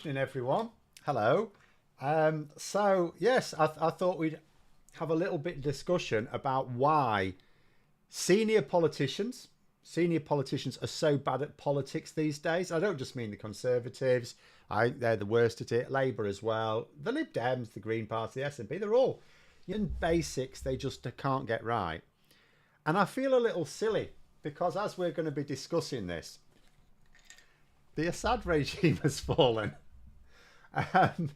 Evening, everyone. Hello. I thought we'd have a little bit of discussion about why senior politicians, senior politicians are so bad at politics these days. I don't just mean the Conservatives. They're the worst at it. Labour as well. The Lib Dems, the Green Party, the SNP, they're all in basics. They just can't get right. And I feel a little silly because as we're going to be discussing this, the Assad regime has fallen. Um,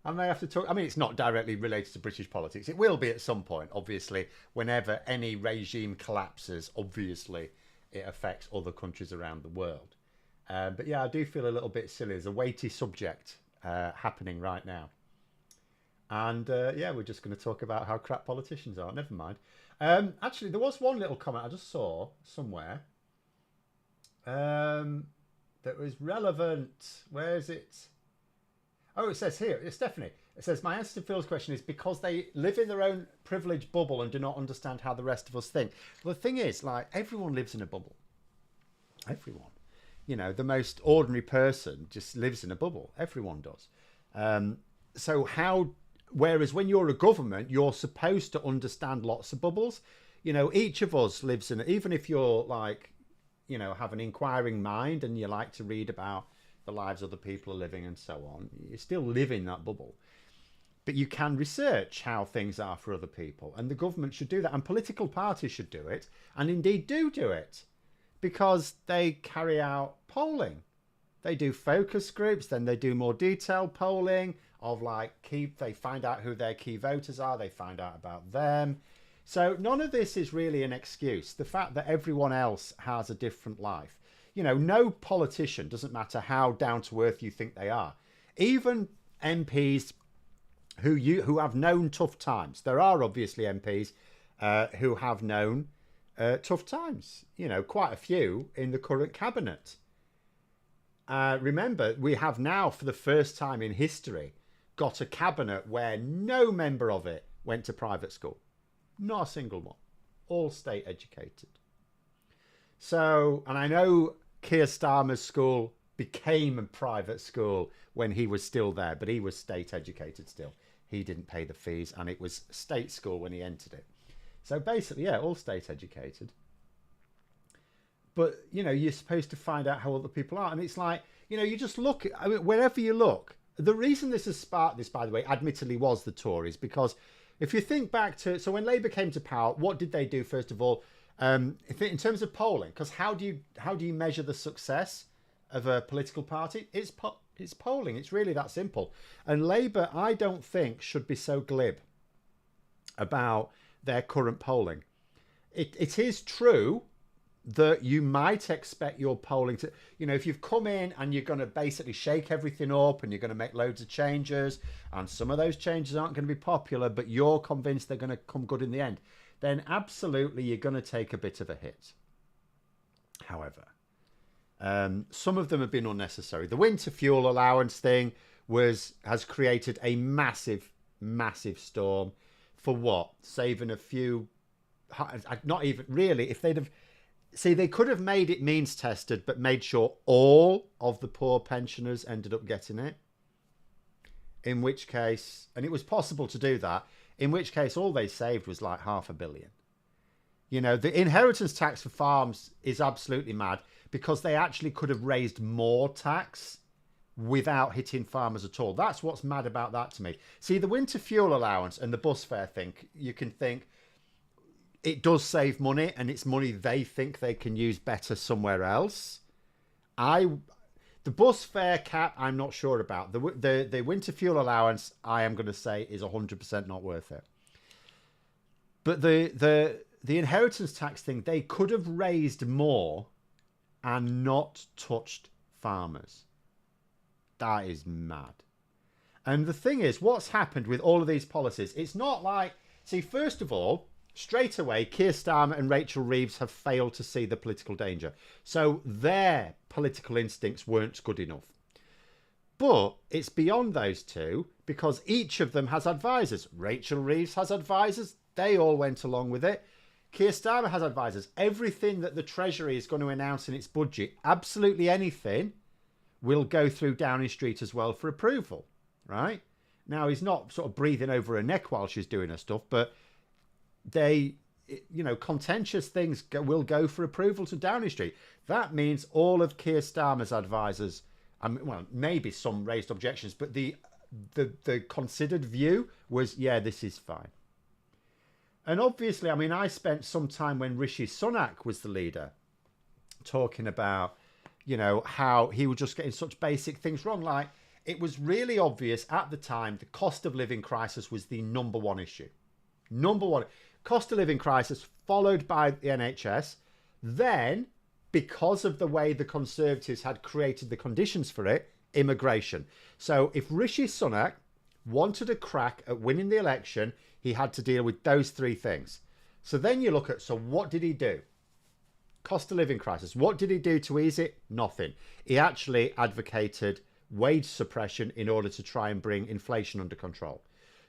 I may have to talk. I mean, it's not directly related to British politics. It will be at some point, obviously, whenever any regime collapses. Obviously, it affects other countries around the world. But yeah, I do feel a little bit silly. There's a weighty subject happening right now. And yeah, we're just going to talk about how crap politicians are. Never mind. Actually, there was one little comment I just saw somewhere that was relevant. Where is it? Oh, it says here, it's Stephanie. It says, my answer to Phil's question is because they live in their own privileged bubble and do not understand how the rest of us think. Well, the thing is, like, everyone lives in a bubble. Everyone. You know, the most ordinary person just lives in a bubble. Everyone does. So how, whereas when you're a government, you're supposed to understand lots of bubbles. You know, each of us lives in, even if you're like, you know, have an inquiring mind and you like to read about the lives other people are living and so on, you still live in that bubble. But you can research how things are for other people, and the government should do that, and political parties should do it, and indeed do it, because they carry out polling. They do focus groups, then they do more detailed polling of like they find out who their key voters are, they find out about them. So none of this is really an excuse. The fact that everyone else has a different life. You know, no politician, doesn't matter how down to earth you think they are, even MPs who have known tough times. There are obviously MPs who have known tough times. You know, quite a few in the current cabinet. Remember, we have now, for the first time in history, got a cabinet where no member of it went to private school. Not a single one. All state educated. So, and I know Keir Starmer's school became a private school when he was still there, but he was state educated still. He didn't pay the fees, and it was state school when he entered it. So basically, yeah, all state educated. But, you know, you're supposed to find out how other people are. And it's like, you know, you just look, I mean, wherever you look. The reason this has sparked this, by the way, admittedly was the Tories, because if you think back to, so when Labour came to power, what did they do, first of all? In terms of polling, because how do you measure the success of a political party? It's polling. It's really that simple. And Labour, I don't think, should be so glib about their current polling. It is true that you might expect your polling to, you know, if you've come in and you're going to basically shake everything up and you're going to make loads of changes, and some of those changes aren't going to be popular, but you're convinced they're going to come good in the end, then absolutely you're going to take a bit of a hit. However, some of them have been unnecessary. The winter fuel allowance thing has created a massive storm. For what? Saving a few, not even really. If they'd have, see, they could have made it means tested, but made sure all of the poor pensioners ended up getting it. In which case, and it was possible to do that, in which case all they saved was like $500 million. You know, the inheritance tax for farms is absolutely mad, because they actually could have raised more tax without hitting farmers at all. That's what's mad about that to me. See, the winter fuel allowance and the bus fare thing, you can think it does save money, and it's money they think they can use better somewhere else. The bus fare cap, I'm not sure about. The winter fuel allowance, I am going to say, is 100% not worth it. But the inheritance tax thing, they could have raised more and not touched farmers. That is mad. And the thing is, what's happened with all of these policies, it's not like, see, first of all, straight away, Keir Starmer and Rachel Reeves have failed to see the political danger. So their political instincts weren't good enough. But it's beyond those two, because each of them has advisors. Rachel Reeves has advisors. They all went along with it. Keir Starmer has advisors. Everything that the Treasury is going to announce in its budget, absolutely anything, will go through Downing Street as well for approval, right? Now, he's not sort of breathing over her neck while she's doing her stuff, but they, contentious things will go for approval to Downing Street. That means all of Keir Starmer's advisors, maybe some raised objections, but the considered view was, yeah, this is fine. And obviously, I spent some time when Rishi Sunak was the leader talking about, how he was just getting such basic things wrong. Like, it was really obvious at the time the cost of living crisis was the number one issue. Number one. Cost of living crisis, followed by the NHS. Then, because of the way the Conservatives had created the conditions for it, immigration. So if Rishi Sunak wanted a crack at winning the election, he had to deal with those three things. So then you look at, so what did he do? Cost of living crisis. What did he do to ease it? Nothing. He actually advocated wage suppression in order to try and bring inflation under control.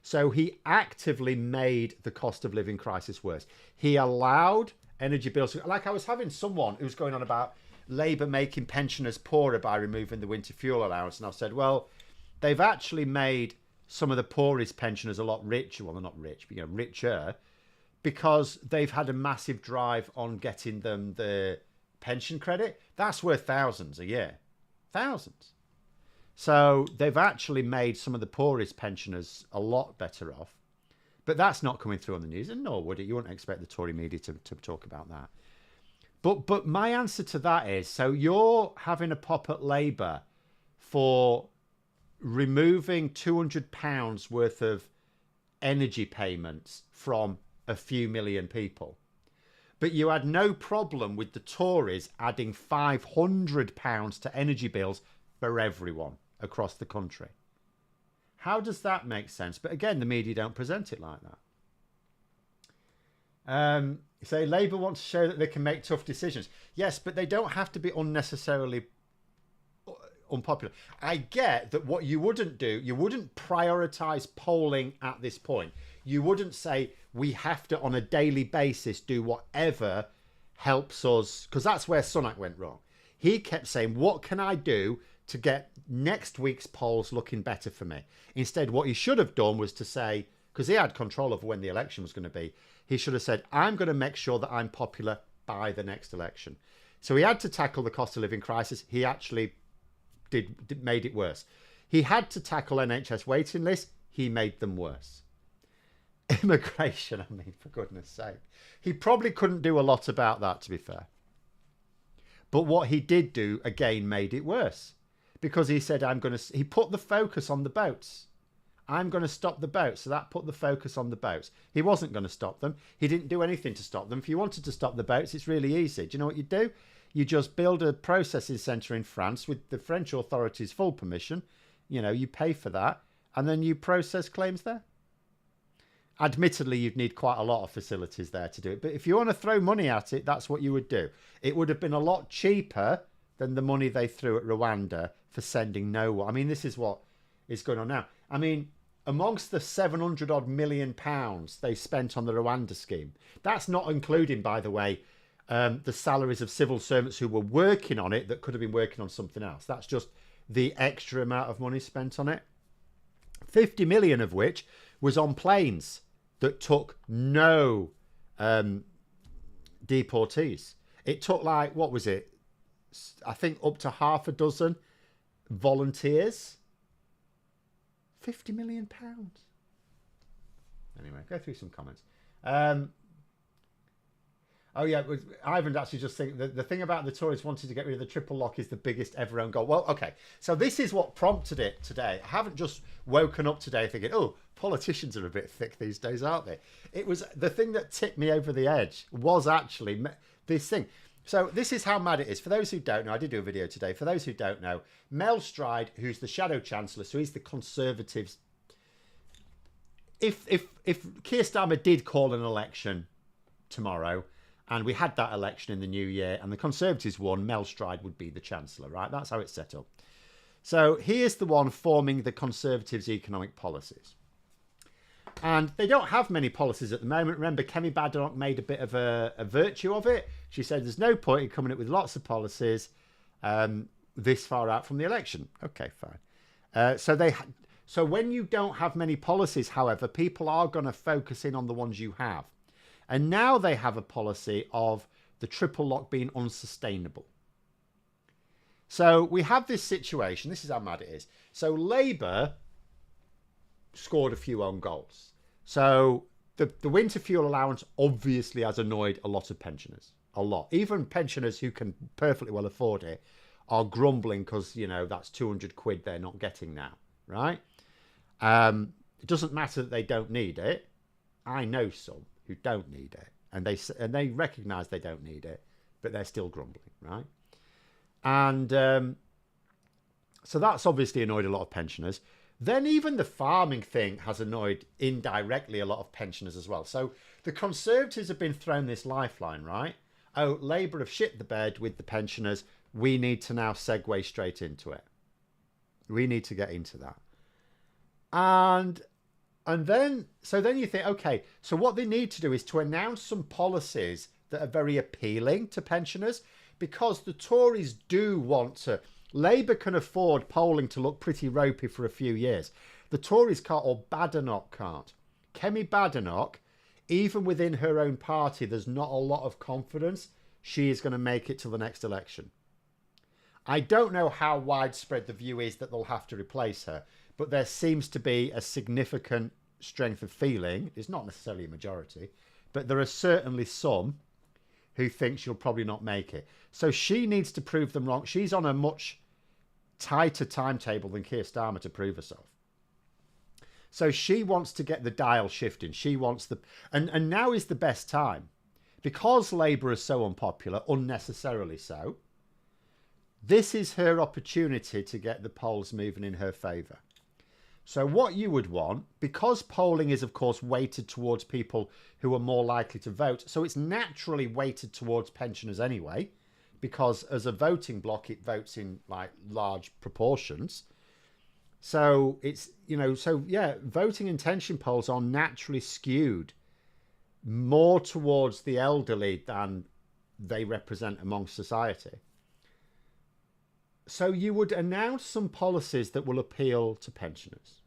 So he actively made the cost of living crisis worse. He allowed energy bills. Like, I was having someone who was going on about Labour making pensioners poorer by removing the winter fuel allowance. And I said, well, they've actually made some of the poorest pensioners a lot richer. Well, they're not rich, but richer, because they've had a massive drive on getting them the pension credit. That's worth thousands a year. Thousands. So they've actually made some of the poorest pensioners a lot better off. But that's not coming through on the news, and nor would it. You wouldn't expect the Tory media to talk about that. But my answer to that is, so you're having a pop at Labour for removing £200 worth of energy payments from a few million people. But you had no problem with the Tories adding £500 to energy bills for everyone across the country. How does that make sense? But again, the media don't present it like that. Say Labour want to show that they can make tough decisions. Yes, but they don't have to be unnecessarily unpopular. I get that what you wouldn't do, you wouldn't prioritise polling at this point. You wouldn't say we have to on a daily basis do whatever helps us, because that's where Sunak went wrong. He kept saying, what can I do to get next week's polls looking better for me? Instead, what he should have done was to say, because he had control over when the election was going to be, he should have said, I'm going to make sure that I'm popular by the next election. So he had to tackle the cost of living crisis. He actually made it worse. He had to tackle NHS waiting lists. He made them worse. Immigration, for goodness sake. He probably couldn't do a lot about that, to be fair. But what he did do, again, made it worse. Because he said, he put the focus on the boats. I'm going to stop the boats. So that put the focus on the boats. He wasn't going to stop them. He didn't do anything to stop them. If you wanted to stop the boats, it's really easy. Do you know what you do? You just build a processing centre in France with the French authorities' full permission. You pay for that. And then you process claims there. Admittedly, you'd need quite a lot of facilities there to do it. But if you want to throw money at it, that's what you would do. It would have been a lot cheaper than the money they threw at Rwanda for sending no one. This is what is going on now. Amongst the 700 odd million pounds they spent on the Rwanda scheme, that's not including, by the way, the salaries of civil servants who were working on it that could have been working on something else. That's just the extra amount of money spent on it. 50 million of which was on planes that took no deportees. It took what was it? I think up to half a dozen volunteers. £50 million. Anyway, go through some comments. Ivan actually just think the thing about the Tories wanting to get rid of the triple lock is the biggest ever own goal. Well, okay, so this is what prompted it today. I haven't just woken up today thinking, oh, politicians are a bit thick these days, aren't they? It was the thing that tipped me over the edge was actually this thing. So this is how mad it is. For those who don't know, I did do a video today. For those who don't know, Mel Stride, who's the Shadow Chancellor, so he's the Conservatives. If Keir Starmer did call an election tomorrow, and we had that election in the new year, and the Conservatives won, Mel Stride would be the Chancellor, right? That's how it's set up. So he is the one forming the Conservatives' economic policies. And they don't have many policies at the moment. Remember, Kemi Badenoch made a bit of a virtue of it. She said there's no point in coming up with lots of policies. this far out from the election. Okay, fine. So when you don't have many policies, however, people are going to focus in on the ones you have. And now they have a policy of the triple lock being unsustainable. So we have this situation. This is how mad it is. So Labour scored a few own goals. So the winter fuel allowance obviously has annoyed a lot of pensioners. A lot. Even pensioners who can perfectly well afford it are grumbling because, you know, that's 200 quid they're not getting now, right? It doesn't matter that they don't need it. I know some who don't need it, and they recognise they don't need it, but they're still grumbling, right? And so that's obviously annoyed a lot of pensioners. Then even the farming thing has annoyed indirectly a lot of pensioners as well. So the Conservatives have been thrown this lifeline, right? Oh, Labour have shit the bed with the pensioners. We need to now segue straight into it. We need to get into that. And then you think, okay, so what they need to do is to announce some policies that are very appealing to pensioners, because the Tories do want to. Labour can afford polling to look pretty ropey for a few years. The Tories can't, or Badenoch can't. Kemi Badenoch, even within her own party, there's not a lot of confidence she is going to make it to the next election. I don't know how widespread the view is that they'll have to replace her, but there seems to be a significant strength of feeling. It's not necessarily a majority, but there are certainly some who think she'll probably not make it. So she needs to prove them wrong. She's on a much tighter timetable than Keir Starmer to prove herself. So she wants to get the dial shifting. She wants the... And now is the best time. Because Labour is so unpopular, unnecessarily so, this is her opportunity to get the polls moving in her favour. So what you would want, because polling is, of course, weighted towards people who are more likely to vote, so it's naturally weighted towards pensioners anyway, because as a voting bloc, it votes in like large proportions. So it's, you know, so yeah, voting intention polls are naturally skewed more towards the elderly than they represent amongst society. So you would announce some policies that will appeal to pensioners.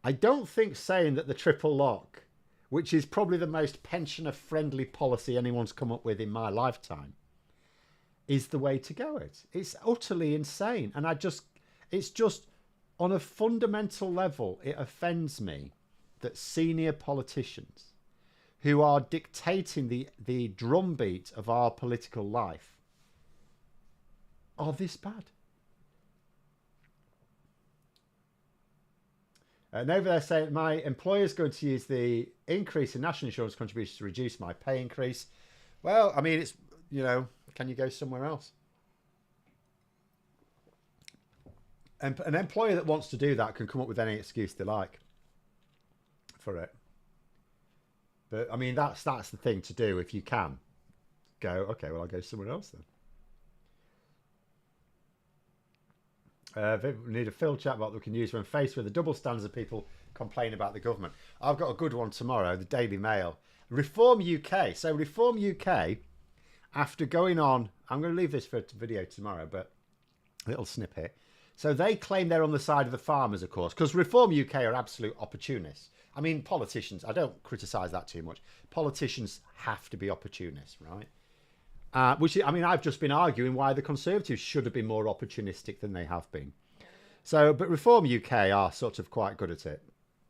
I don't think saying that the triple lock, which is probably the most pensioner-friendly policy anyone's come up with in my lifetime, is the way to go. It's utterly insane. And it's just, on a fundamental level, it offends me that senior politicians who are dictating the drumbeat of our political life are this bad. And over there saying, my employer's going to use the increase in national insurance contributions to reduce my pay increase. Well, I mean, it's, you know, can you go somewhere else? And an employer that wants to do that can come up with any excuse they like for it. But, I mean, that's the thing to do if you can. Go, okay, well, I'll go somewhere else then. We need a fill chatbot that we can use when faced with the double standards of people complain about the government. I've got a good one tomorrow, the Daily Mail. Reform UK. So Reform UK, after going on, I'm going to leave this for a video tomorrow, but a little snippet. So they claim they're on the side of the farmers, of course, because Reform UK are absolute opportunists. I mean, politicians, I don't criticise that too much. Politicians have to be opportunists, right? Which, I mean, I've just been arguing why the Conservatives should have been more opportunistic than they have been. So, but Reform UK are sort of quite good at it.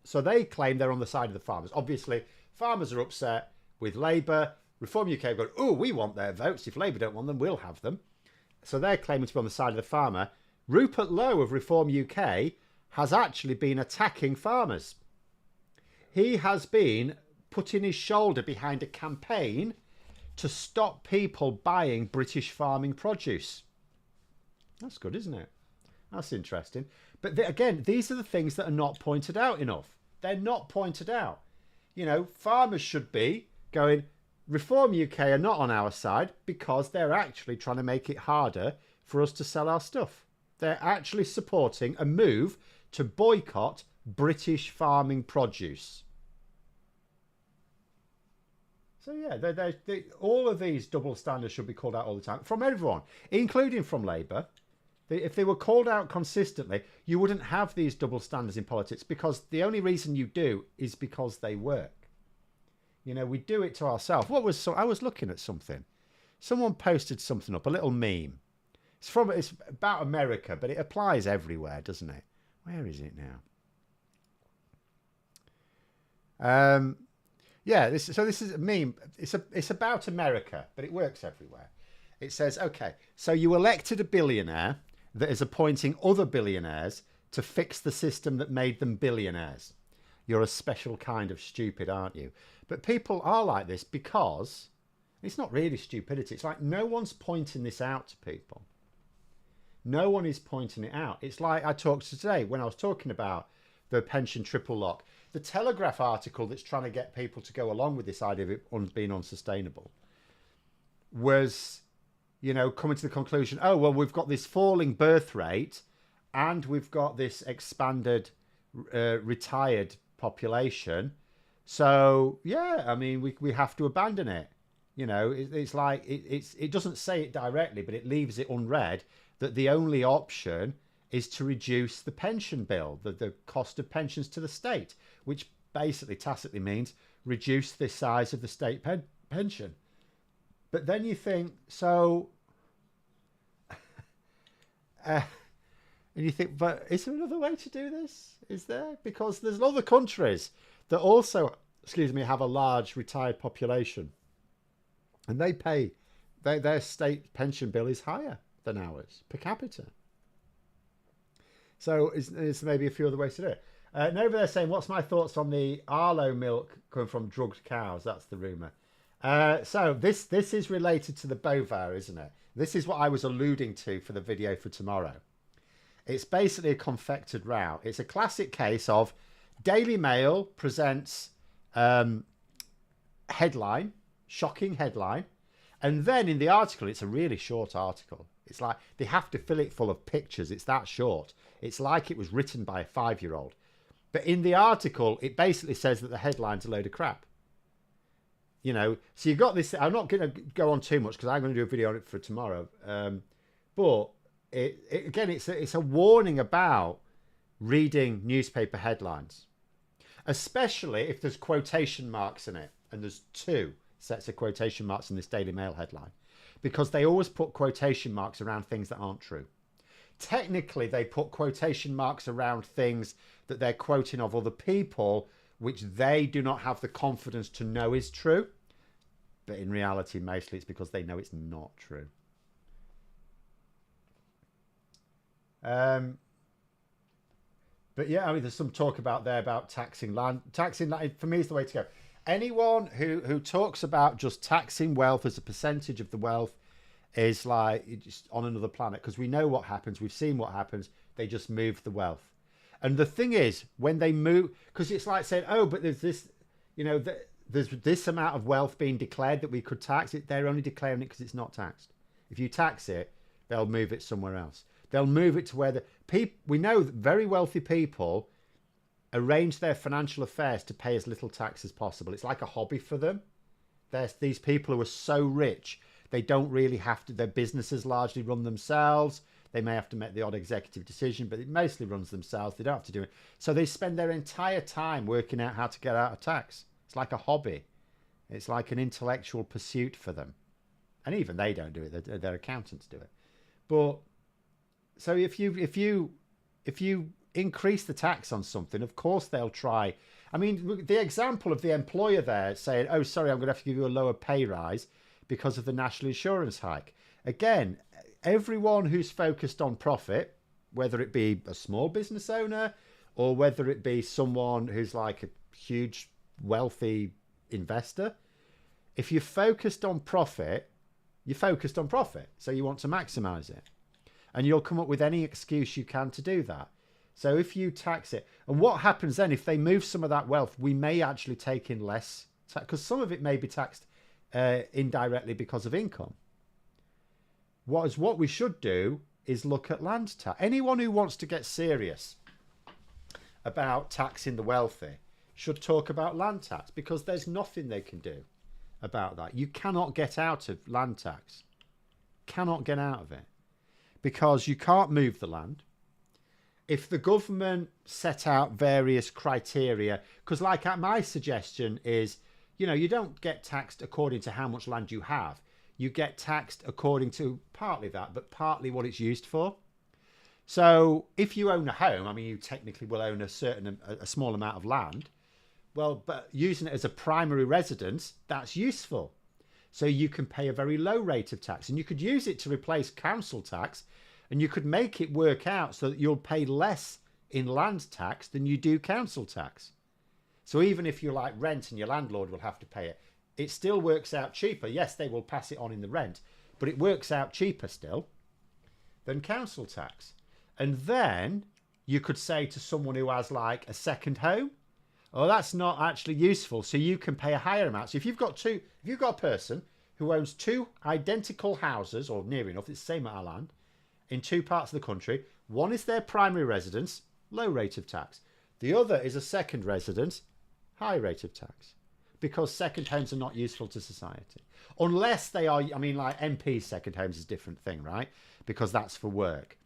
So they claim they're on the side of the farmers. Obviously, farmers are upset with Labour. Reform UK have gone, oh, we want their votes. If Labour don't want them, we'll have them. So they're claiming to be on the side of the farmer. Rupert Lowe of Reform UK has actually been attacking farmers. He has been putting his shoulder behind a campaign to stop people buying British farming produce. That's good, isn't it? That's interesting. But again, these are the things that are not pointed out enough. They're not pointed out. You know, farmers should be going, Reform UK are not on our side because they're actually trying to make it harder for us to sell our stuff. They're actually supporting a move to boycott British farming produce. So yeah, all of these double standards should be called out all the time from everyone, including from Labour. If they were called out consistently, you wouldn't have these double standards in politics, because the only reason you do is because they work. You know, we do it to ourselves. I was looking at something. Someone posted something up, a little meme. It's about America, but it applies everywhere, doesn't it? Where is it now? Yeah, this is a meme. It's about America, but it works everywhere. It says, okay, so you elected a billionaire that is appointing other billionaires to fix the system that made them billionaires. You're a special kind of stupid, aren't you? But people are like this because it's not really stupidity. It's like no one's pointing this out to people. No one is pointing it out. It's like I talked today when I was talking about the pension triple lock. The Telegraph article that's trying to get people to go along with this idea of it being unsustainable was, you know, coming to the conclusion, oh, well, we've got this falling birth rate and we've got this expanded retired population. So, yeah, I mean, we have to abandon it. You know, it's like it doesn't say it directly, but it leaves it unread that the only option is to reduce the pension bill, the cost of pensions to the state, which basically tacitly means reduce the size of the state pension. But then you think, so... and you think, but is there another way to do this? Is there? Because there's other countries that also, have a large retired population. And they pay, their state pension bill is higher than ours per capita. So is maybe a few other ways to do it. And over there saying, what's my thoughts on the Arlo milk coming from drugged cows? That's the rumour. So this is related to the bovine, isn't it? This is what I was alluding to for the video for tomorrow. It's basically a confected row. It's a classic case of Daily Mail presents headline, shocking headline, and then in the article, it's a really short article. It's like they have to fill it full of pictures. It's that short. It's like it was written by a 5-year-old. But in the article, it basically says that the headline's a load of crap. You know, so you've got this. I'm not going to go on too much because I'm going to do a video on it for tomorrow. But again, it's a warning about reading newspaper headlines, especially if there's quotation marks in it. And there's 2 sets of quotation marks in this Daily Mail headline, because they always put quotation marks around things that aren't true. Technically, they put quotation marks around things that they're quoting of other people, which they do not have the confidence to know is true. But in reality, mostly it's because they know it's not true. But yeah, I mean, there's some talk about taxing land. Taxing land, for me, is the way to go. Anyone who talks about just taxing wealth as a percentage of the wealth is like just on another planet, because we know what happens. We've seen what happens. They just move the wealth. And the thing is, when they move, because it's like saying, oh, but there's this, you know, there's this amount of wealth being declared that we could tax it. They're only declaring it because it's not taxed. If you tax it, they'll move it somewhere else. They'll move it to where the people, we know that very wealthy people arrange their financial affairs to pay as little tax as possible. It's like a hobby for them. There's these people who are so rich, they don't really have to, their businesses largely run themselves. They may have to make the odd executive decision, but it mostly runs themselves. They don't have to do it. So they spend their entire time working out how to get out of tax. It's like a hobby. It's like an intellectual pursuit for them. And even they don't do it. Their accountants do it. But so if you increase the tax on something, of course they'll try. I mean, the example of the employer there saying, oh, sorry, I'm going to have to give you a lower pay rise because of the national insurance hike. Again, everyone who's focused on profit, whether it be a small business owner or whether it be someone who's like a huge wealthy investor, if you're focused on profit, you're focused on profit. So you want to maximize it. And you'll come up with any excuse you can to do that. So if you tax it, and what happens then if they move some of that wealth, we may actually take in less tax, because some of it may be taxed indirectly because of income. What we should do is look at land tax. Anyone who wants to get serious about taxing the wealthy should talk about land tax, because there's nothing they can do about that. You cannot get out of land tax. Cannot get out of it. Because you can't move the land. If the government set out various criteria, because like my suggestion is, you don't get taxed according to how much land you have. You get taxed according to partly that, but partly what it's used for. So if you own a home, I mean, you technically will own a small amount of land. Well, but using it as a primary residence, that's useful. So you can pay a very low rate of tax, and you could use it to replace council tax, and you could make it work out so that you'll pay less in land tax than you do council tax. So even if you like rent and your landlord will have to pay it, it still works out cheaper. Yes, they will pass it on in the rent, but it works out cheaper still than council tax. And then you could say to someone who has like a second home, oh, that's not actually useful. So you can pay a higher amount. So if you've got a person who owns two identical houses, or near enough, it's the same amount of land, in two parts of the country, one is their primary residence, low rate of tax. The other is a second residence, high rate of tax. Because second homes are not useful to society. Unless they are, I mean, like MP's second homes is a different thing, right? Because that's for work.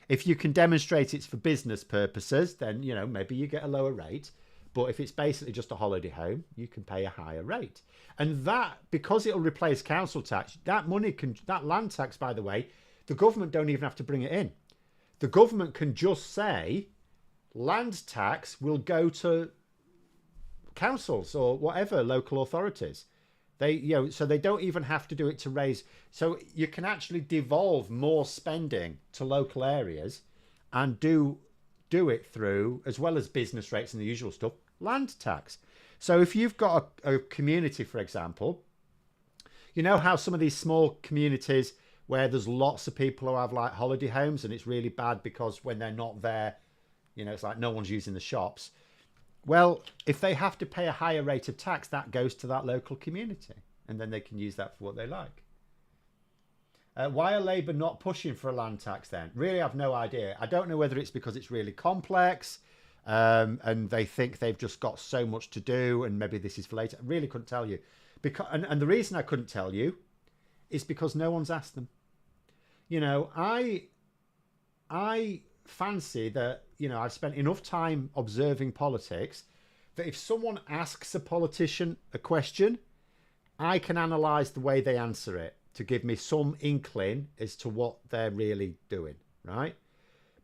If you can demonstrate it's for business purposes, then, maybe you get a lower rate. But if it's basically just a holiday home, you can pay a higher rate. And that, because it'll replace council tax, that land tax, by the way, the government don't even have to bring it in. The government can just say land tax will go to councils or whatever, local authorities. So they don't even have to do it to raise. So you can actually devolve more spending to local areas and do it through, as well as business rates and the usual stuff, land tax. So if you've got a community, for example, you know how some of these small communities where there's lots of people who have like holiday homes, and it's really bad because when they're not there, it's like no one's using the shops. Well, if they have to pay a higher rate of tax, that goes to that local community, and then they can use that for what they like. Why are Labour not pushing for a land tax then? Really, I've no idea. I don't know whether it's because it's really complex and they think they've just got so much to do and maybe this is for later. I really couldn't tell you. And the reason I couldn't tell you is because no one's asked them. I fancy that, I've spent enough time observing politics that if someone asks a politician a question, I can analyse the way they answer it to give me some inkling as to what they're really doing, right?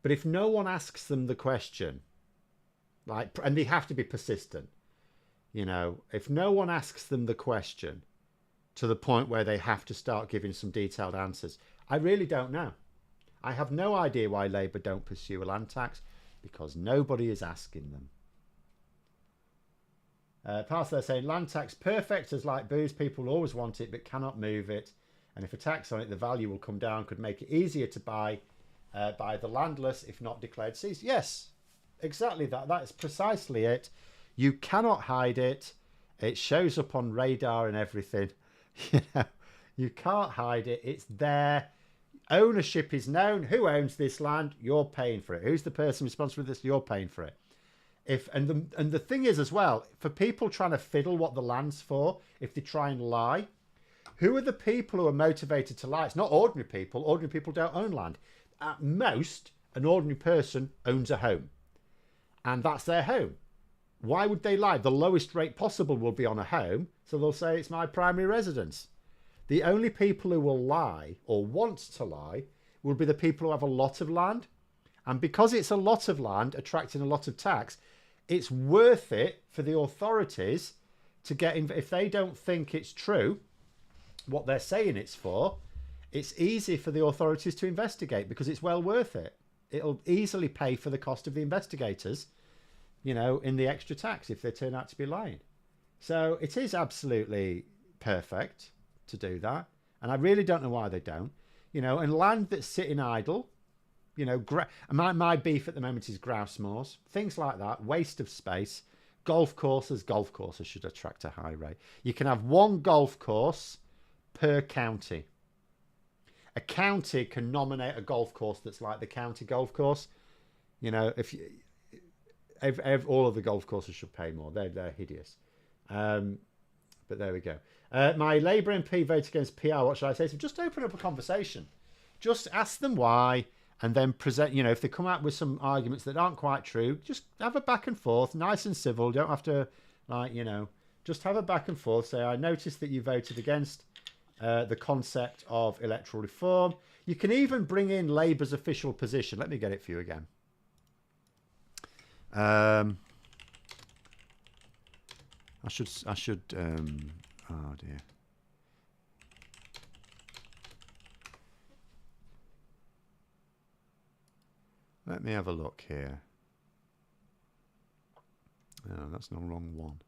But if no one asks them the question, and they have to be persistent, if no one asks them the question to the point where they have to start giving some detailed answers, I really don't know. I have no idea why Labour don't pursue a land tax, because nobody is asking them. Parcel saying land tax perfect as like booze, people always want it but cannot move it, and if a tax on it the value will come down, could make it easier to buy by the landless if not declared seized. Yes, exactly that is precisely it. You cannot hide it. It shows up on radar and everything. You can't hide it. It's there. Ownership is known. Who owns this land? You're paying for it. Who's the person responsible for this? You're paying for it. And the thing is as well, for people trying to fiddle what the land's for, if they try and lie, who are the people who are motivated to lie? It's not ordinary people. Ordinary people don't own land. At most, an ordinary person owns a home, and that's their home. Why would they lie? The lowest rate possible will be on a home, so they'll say it's my primary residence. The only people who will lie or want to lie will be the people who have a lot of land. And because it's a lot of land attracting a lot of tax, it's worth it for the authorities to get in. If they don't think it's true, what they're saying it's for, it's easy for the authorities to investigate because it's well worth it. It'll easily pay for the cost of the investigators, in the extra tax if they turn out to be lying. So it is absolutely perfect to do that, and I really don't know why they don't. And land that's sitting idle, my beef at the moment is grouse moors, things like that, waste of space. Golf courses should attract a high rate. You can have one golf course per county. A county can nominate a golf course that's like the county golf course. All of the golf courses should pay more. They're hideous. But there we go. My Labour MP voted against PR. What should I say? So just open up a conversation. Just ask them why, and then present. You know, if they come out with some arguments that aren't quite true, just have a back and forth, nice and civil. Don't have to, like, you know, just have a back and forth. Say, I noticed that you voted against the concept of electoral reform. You can even bring in Labour's official position. Let me get it for you again. I should. Oh dear. Let me have a look here. Oh, that's the wrong one.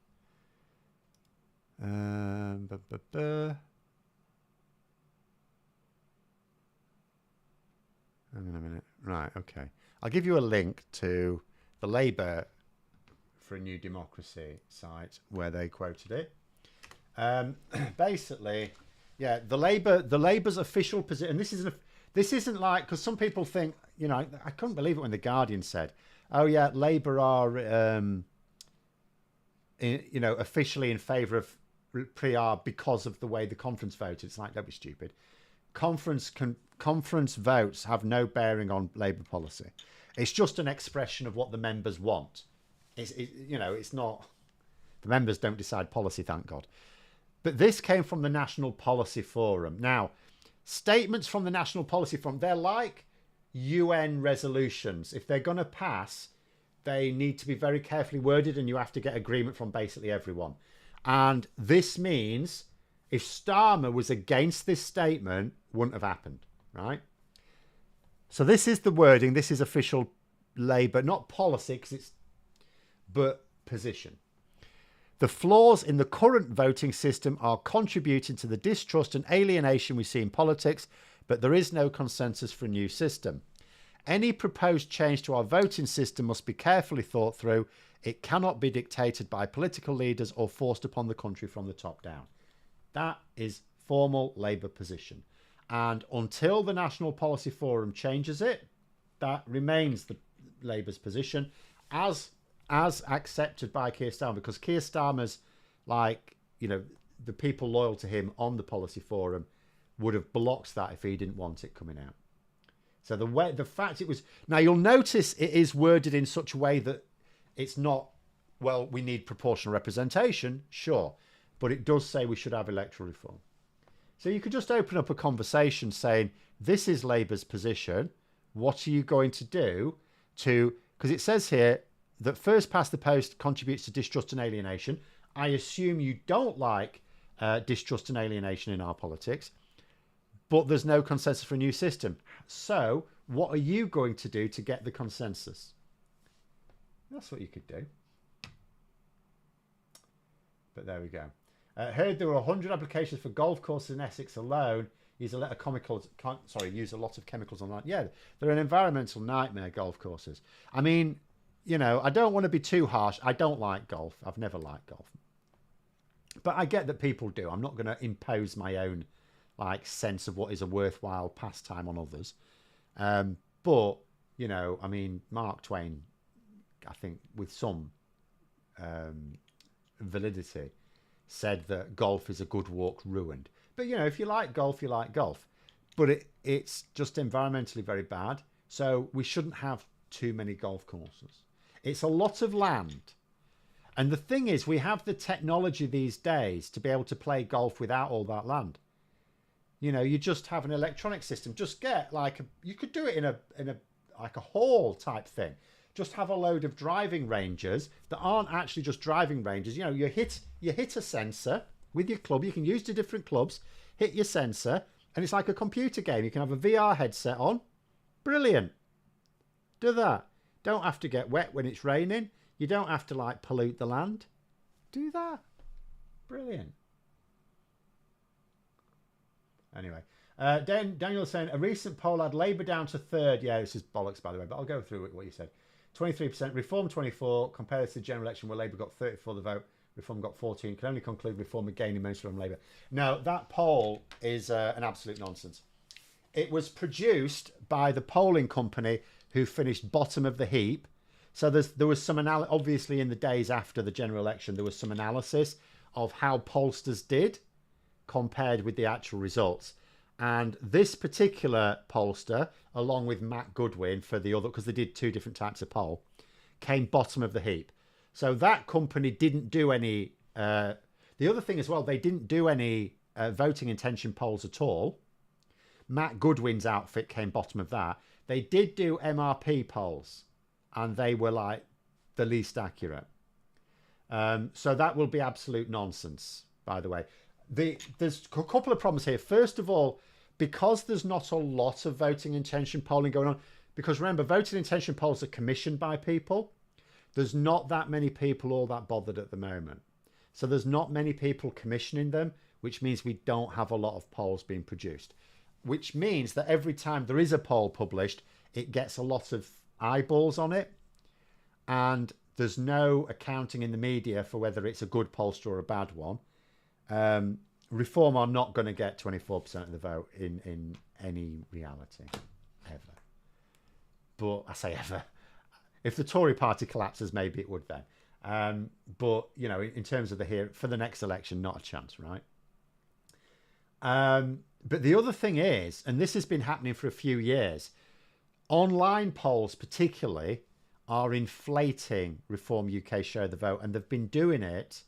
Hang on a minute. Right, okay. I'll give you a link to the Labour for a New Democracy site where they quoted it. Basically, yeah, the Labour's official position. And this isn't like, because some people think, you know, I couldn't believe it when the Guardian said, "Oh yeah, Labour are, you know, officially in favour of PR because of the way the conference voted." It's like, don't be stupid. Conference votes have no bearing on Labour policy. It's just an expression of what the members want. You know, it's not. The members don't decide policy, thank God. But this came from the National Policy Forum. Now, statements from the National Policy Forum, they're like UN resolutions. If they're going to pass, they need to be very carefully worded, and you have to get agreement from basically everyone. And this means if Starmer was against this statement, wouldn't have happened, right? So this is the wording. This is official Labour, not policy, because it's, but position. The flaws in the current voting system are contributing to the distrust and alienation we see in politics, but there is no consensus for a new system. Any proposed change to our voting system must be carefully thought through. It cannot be dictated by political leaders or forced upon the country from the top down. That is formal Labour position. And until the National Policy Forum changes it, that remains the Labour's position as accepted by Keir Starmer, because Keir Starmer's, like, you know, the people loyal to him on the Policy Forum would have blocked that if he didn't want it coming out. So the fact it was, now you'll notice it is worded in such a way that it's not, well, we need proportional representation, sure, but it does say we should have electoral reform. So you could just open up a conversation saying, this is Labour's position. What are you going to do to, because it says here that first past the post contributes to distrust and alienation. I assume you don't like distrust and alienation in our politics, but there's no consensus for a new system. So what are you going to do to get the consensus? That's what you could do. But there we go. Heard there were 100 applications for golf courses in Essex alone. Use a lot of chemicals online. Yeah, they're an environmental nightmare, golf courses. I mean, you know, I don't want to be too harsh. I don't like golf. I've never liked golf. But I get that people do. I'm not going to impose my own, like, sense of what is a worthwhile pastime on others. But, you know, I mean, Mark Twain, I think with some validity, said that golf is a good walk ruined. But, you know, if you like golf, you like golf. But it's just environmentally very bad. So we shouldn't have too many golf courses. It's a lot of land. And the thing is, we have the technology these days to be able to play golf without all that land. You know, you just have an electronic system. Just get like you could do it in a like a hall type thing. Just have a load of driving ranges that aren't actually just driving ranges. You know, you hit a sensor with your club. You can use the different clubs, hit your sensor, and it's like a computer game. You can have a VR headset on. Brilliant. Do that. Don't have to get wet when it's raining. You don't have to, like, pollute the land. Do that. Brilliant. Anyway, Daniel's saying a recent poll had Labour down to third. Yeah, this is bollocks, by the way, but I'll go through what you said. 23%, Reform 24, compared to the general election where Labour got 34 the vote, Reform got 14. Can only conclude Reform again most from Labour. Now, that poll is an absolute nonsense. It was produced by the polling company who finished bottom of the heap. So there was some analysis, obviously in the days after the general election, there was some analysis of how pollsters did compared with the actual results. And this particular pollster, along with Matt Goodwin for the other, because they did two different types of poll, came bottom of the heap. So that company didn't do any. The other thing as well, they didn't do any voting intention polls at all. Matt Goodwin's outfit came bottom of that. They did do MRP polls, and they were like the least accurate. So that will be absolute nonsense, by the way. There's a couple of problems here. First of all, because there's not a lot of voting intention polling going on, because remember, voting intention polls are commissioned by people. There's not that many people all that bothered at the moment. So there's not many people commissioning them, which means we don't have a lot of polls being produced, which means that every time there is a poll published, it gets a lot of eyeballs on it. And there's no accounting in the media for whether it's a good pollster or a bad one. Reform are not going to get 24% of the vote in any reality, ever. But I say ever. If the Tory party collapses, maybe it would then. But, you know, in terms of for the next election, not a chance, right? But the other thing is, and this has been happening for a few years, online polls particularly are inflating Reform UK share of the vote, and they've been doing it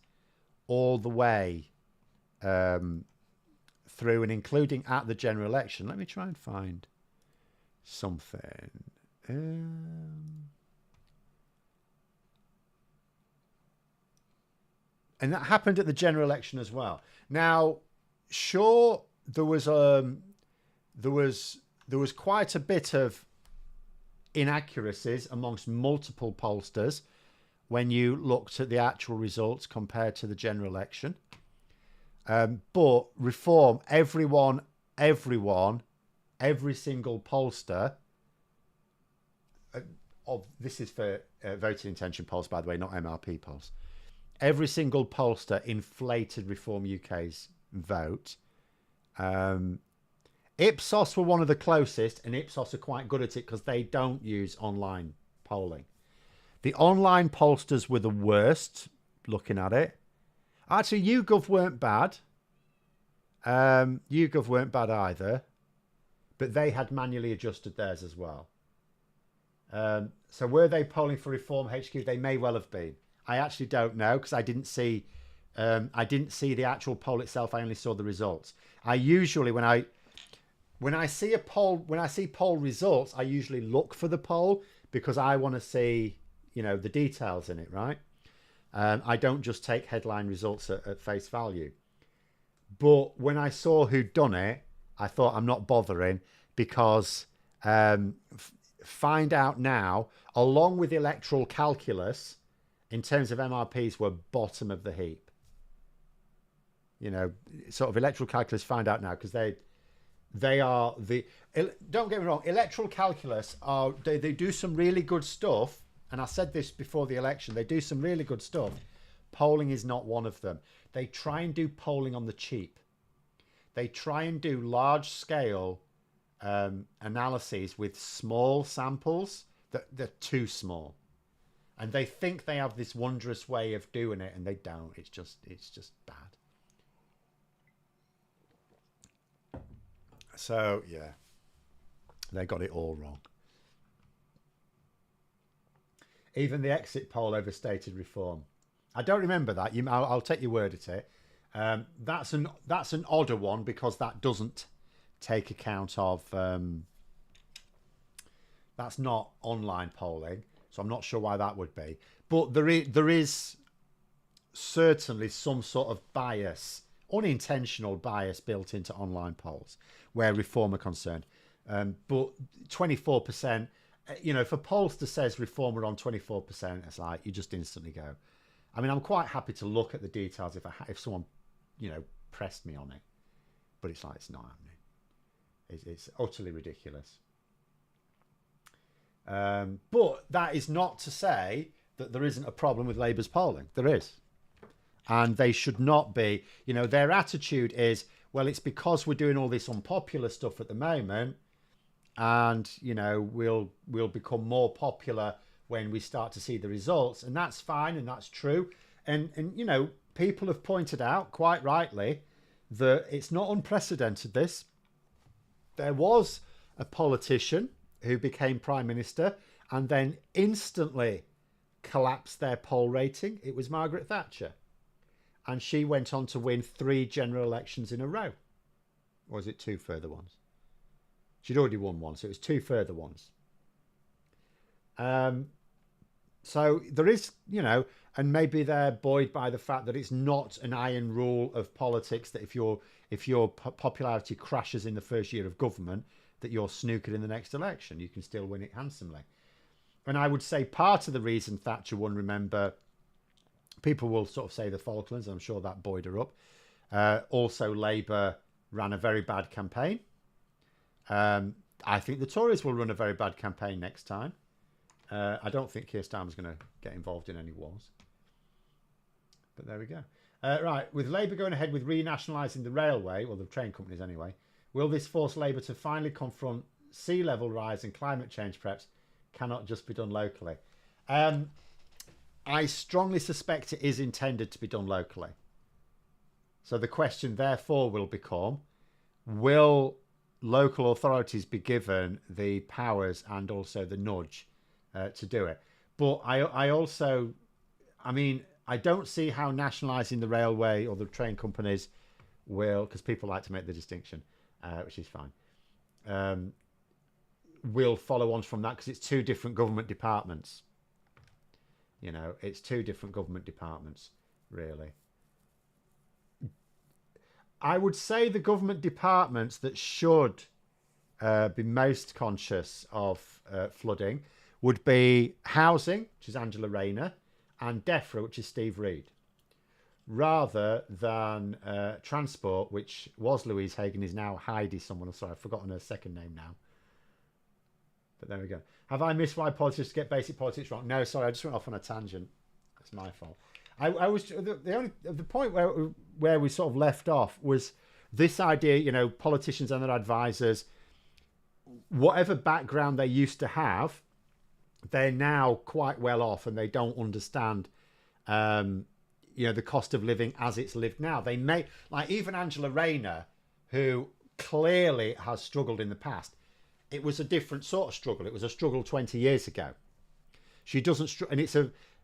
all the way through and including at the general election. Let me try and find something. And that happened at the general election as well. Now, sure, there was quite a bit of inaccuracies amongst multiple pollsters when you looked at the actual results compared to the general election. But Reform, every single pollster, this is for voting intention polls, by the way, not MRP polls. Every single pollster inflated Reform UK's vote. Ipsos were one of the closest, and Ipsos are quite good at it because they don't use online polling. The online pollsters were the worst, looking at it. Actually, YouGov weren't bad. YouGov weren't bad either, but they had manually adjusted theirs as well. So were they polling for Reform HQ? They may well have been. I actually don't know because I didn't see the actual poll itself. I only saw the results. I usually, when I see poll results, I usually look for the poll because I want to see, you know, the details in it, right? I don't just take headline results at face value. But when I saw who'd done it, I thought I'm not bothering because find out now, along with electoral calculus, in terms of MRPs, were bottom of the heap. You know, sort of electoral calculus, find out now, because they are the... Don't get me wrong, electoral calculus, they do some really good stuff, and I said this before the election, they do some really good stuff. Polling is not one of them. They try and do polling on the cheap. They try and do large-scale analyses with small samples that they're too small. And they think they have this wondrous way of doing it, and they don't. It's just bad. So, yeah. They got it all wrong. Even the exit poll overstated Reform. I don't remember that. I'll take your word at it. That's an odder one because that doesn't take account of... that's not online polling. So I'm not sure why that would be. But there is certainly some sort of bias, unintentional bias built into online polls where Reform are concerned. But 24%, you know, if a pollster says Reform are on 24%, it's like you just instantly go. I mean, I'm quite happy to look at the details if someone, you know, pressed me on it. But it's like, it's not happening. It's utterly ridiculous. But that is not to say that there isn't a problem with Labour's polling. There is. And they should not be, you know, their attitude is, well, it's because we're doing all this unpopular stuff at the moment. And, you know, we'll become more popular when we start to see the results. And that's fine. And that's true. And you know, people have pointed out, quite rightly, that it's not unprecedented, this. There was a politician who became Prime Minister and then instantly collapsed their poll rating. It was Margaret Thatcher. And she went on to win 3 general elections in a row. Or was it 2 further ones? She'd already won one, so it was 2 further ones. So there is, and maybe they're buoyed by the fact that it's not an iron rule of politics that if your popularity crashes in the first year of government, that you're snookered in the next election. You can still win it handsomely. And I would say part of the reason Thatcher won, remember, people will sort of say the Falklands. I'm sure that buoyed her up. Also, Labour ran a very bad campaign. I think the Tories will run a very bad campaign next time. I don't think Keir Starmer's going to get involved in any wars. But there we go. Right, with Labour going ahead with renationalising the railway, or the train companies anyway, will this force Labour to finally confront sea level rise and climate change preps? Cannot just be done locally. I strongly suspect it is intended to be done locally. So the question therefore will become, will local authorities be given the powers and also the nudge to do it? But I don't see how nationalising the railway or the train companies will, because people like to make the distinction, which is fine, will follow on from that, because it's 2 different government departments. It's 2 different government departments, really. I would say the government departments that should be most conscious of flooding would be housing, which is Angela Rayner, and DEFRA, which is Steve Reed, rather than transport, which was Louise Hagan, is now Heidi someone. Sorry, I've forgotten her second name now. But there we go. Have I missed why politicians get basic politics wrong? No, sorry, I just went off on a tangent. It's my fault. I was the point where we sort of left off was this idea, politicians and their advisors, whatever background they used to have, they're now quite well off and they don't understand, the cost of living as it's lived now. They may, like even Angela Rayner, who clearly has struggled in the past. It was a different sort of struggle. It was a struggle 20 years ago. She doesn't, and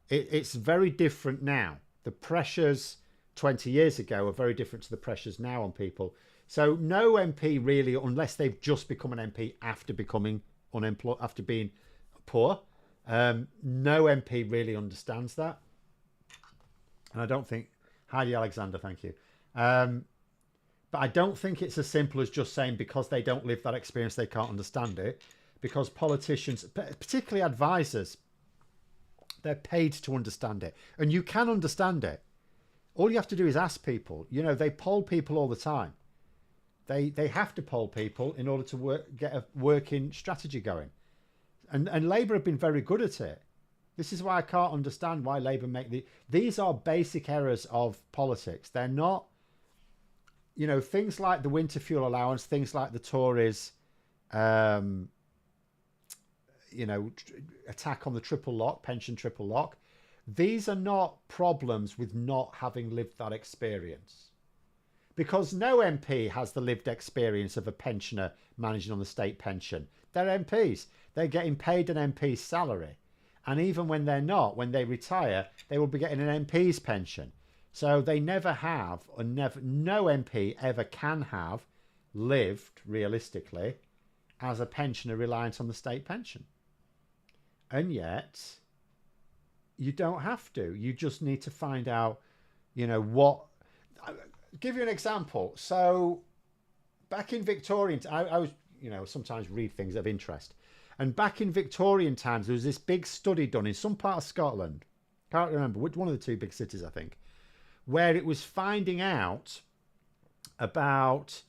it's very different now. The pressures 20 years ago are very different to the pressures now on people. So no MP really, unless they've just become an MP after becoming unemployed, after being poor, no MP really understands that. And I don't think, Heidi Alexander, thank you. But I don't think it's as simple as just saying because they don't live that experience, they can't understand it. Because politicians, particularly advisors, they're paid to understand it. And you can understand it. All you have to do is ask people. They poll people all the time. They have to poll people in order to get a working strategy going. And Labour have been very good at it. This is why I can't understand why Labour make these are basic errors of politics. They're not, things like the winter fuel allowance, things like the Tories, attack on the triple lock, pension triple lock. These are not problems with not having lived that experience. Because no MP has the lived experience of a pensioner managing on the state pension. They're MPs. They're getting paid an MP's salary. And even when they're not, when they retire, they will be getting an MP's pension. So they never have, or no MP ever can have lived realistically as a pensioner reliant on the state pension. And yet, you don't have to. You just need to find out, what. I'll give you an example. So, back in Victorian, I was, sometimes read things of interest. And back in Victorian times, there was this big study done in some part of Scotland. Can't remember which one of the 2 big cities, I think, where it was finding out about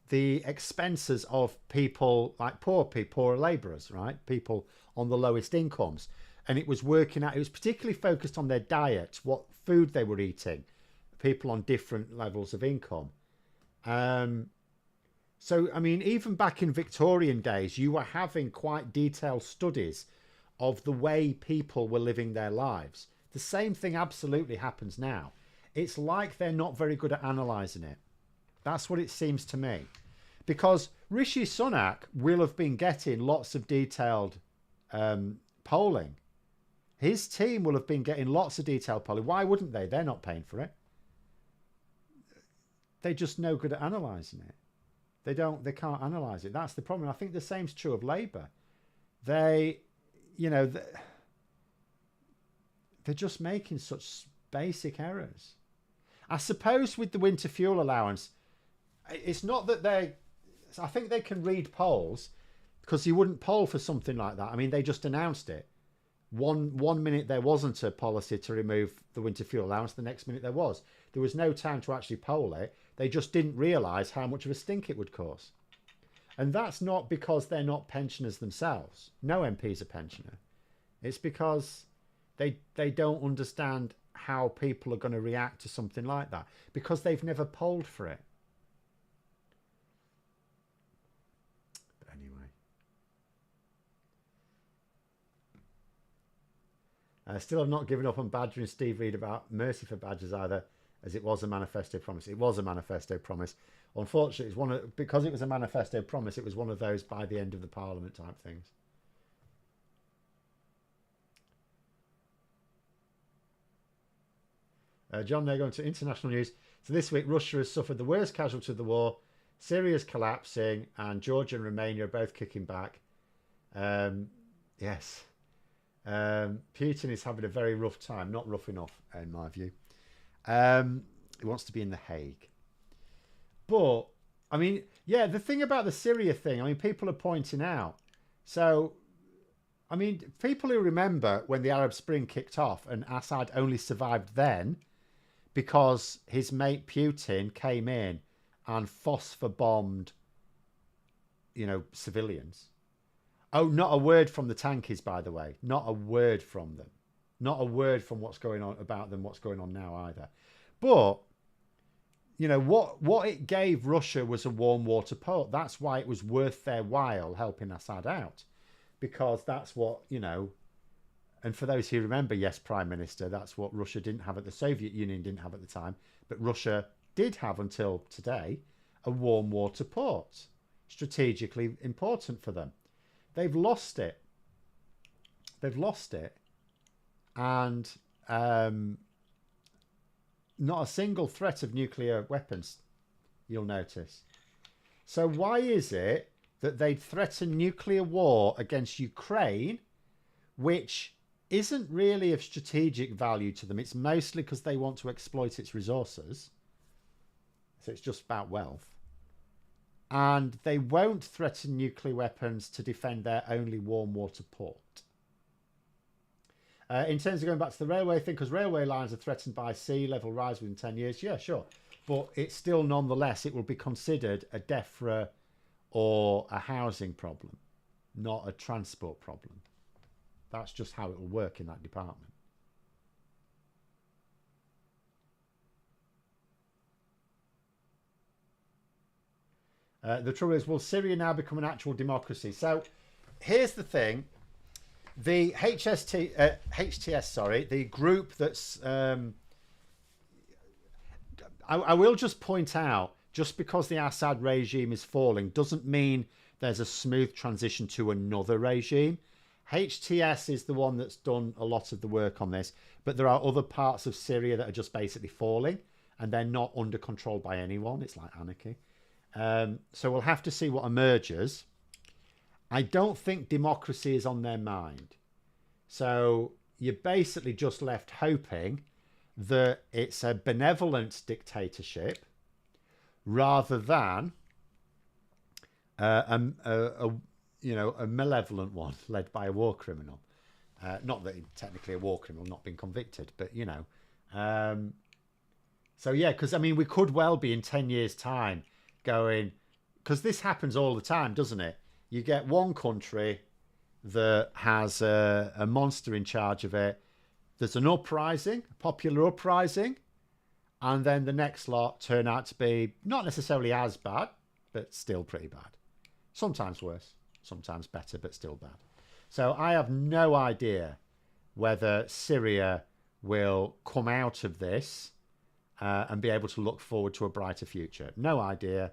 the expenses of people like poor labourers, right? People on the lowest incomes. And it was working out, it was particularly focused on their diet, what food they were eating, people on different levels of income. So, even back in Victorian days, you were having quite detailed studies of the way people were living their lives. The same thing absolutely happens now. it's like they're not very good at analysing it. That's what it seems to me. Because Rishi Sunak will have been getting lots of detailed polling. His team will have been getting lots of detailed polling. Why wouldn't they? They're not paying for it. They're just no good at analysing it. They can't analyse it. That's the problem. I think the same's true of Labour. They're just making such basic errors. I suppose with the winter fuel allowance, it's not that I think they can read polls, because you wouldn't poll for something like that. I mean, they just announced it. One minute there wasn't a policy to remove the winter fuel allowance. The next minute there was. There was no time to actually poll it. They just didn't realise how much of a stink it would cause. And that's not because they're not pensioners themselves. No MP's a pensioner. It's because they don't understand how people are going to react to something like that, because they've never polled for it. But anyway. I still have not given up on badgering Steve Reed about mercy for badgers either, as it was a manifesto promise. It was a manifesto promise. Unfortunately, because it was a manifesto promise, it was one of those by the end of the parliament type things. John, they're going to international news. So this week, Russia has suffered the worst casualty of the war. Syria's collapsing, and Georgia and Romania are both kicking back. Yes. Putin is having a very rough time. Not rough enough, in my view. He wants to be in The Hague. But, I mean, yeah, the thing about the Syria thing, I mean, people are pointing out. So, I mean, people who remember when the Arab Spring kicked off and Assad only survived then because his mate Putin came in and phosphor-bombed, civilians. Oh, not a word from the tankies, by the way. Not a word from them. Not a word from what's going on about them, what's going on now either. But, what it gave Russia was a warm water port. That's why it was worth their while helping Assad out. Because that's what, and for those who remember, yes, Prime Minister, that's what Russia didn't have the Soviet Union didn't have at the time. But Russia did have until today a warm water port. Strategically important for them. They've lost it. And not a single threat of nuclear weapons, you'll notice. So why is it that they'd threaten nuclear war against Ukraine, which isn't really of strategic value to them? It's mostly because they want to exploit its resources. So it's just about wealth. And they won't threaten nuclear weapons to defend their only warm water port. In terms of going back to the railway thing, because railway lines are threatened by sea level rise within 10 years, yeah, sure. But it's still nonetheless, it will be considered a DEFRA or a housing problem, not a transport problem. That's just how it will work in that department. The trouble is, will Syria now become an actual democracy? So here's the thing. The HTS, the group that's... I will just point out, just because the Assad regime is falling doesn't mean there's a smooth transition to another regime. HTS is the one that's done a lot of the work on this, but there are other parts of Syria that are just basically falling, and they're not under control by anyone. It's like anarchy. So we'll have to see what emerges. I don't think democracy is on their mind. So you're basically just left hoping that it's a benevolent dictatorship rather than a malevolent one led by a war criminal. Not that he's technically a war criminal, not been convicted, but so yeah, because I mean, we could well be in 10 years' time going, because this happens all the time, doesn't it? You get one country that has a monster in charge of it. There's an uprising, a popular uprising, and then the next lot turn out to be not necessarily as bad, but still pretty bad. Sometimes worse, sometimes better, but still bad. So I have no idea whether Syria will come out of this and be able to look forward to a brighter future. No idea.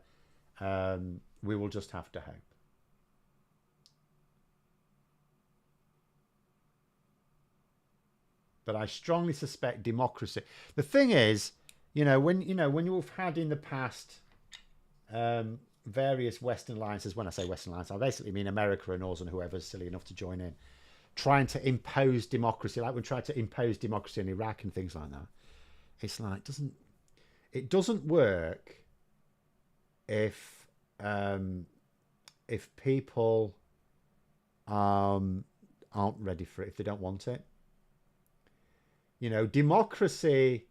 We will just have to hope. But I strongly suspect democracy. The thing is, when you've had in the past various Western alliances. When I say Western alliance, I basically mean America and us and whoever's silly enough to join in, trying to impose democracy, like we tried to impose democracy in Iraq and things like that. It's like it doesn't work if people aren't ready for it, if they don't want it. Democracy,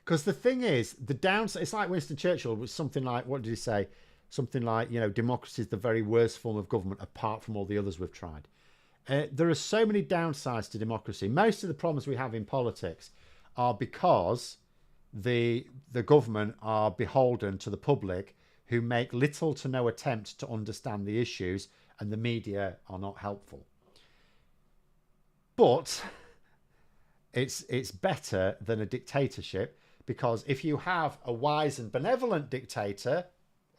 because the thing is, the downside, it's like Winston Churchill was something like, what did he say? Something like, democracy is the very worst form of government apart from all the others we've tried. There are so many downsides to democracy. Most of the problems we have in politics are because the government are beholden to the public, who make little to no attempt to understand the issues, and the media are not helpful. But it's better than a dictatorship, because if you have a wise and benevolent dictator,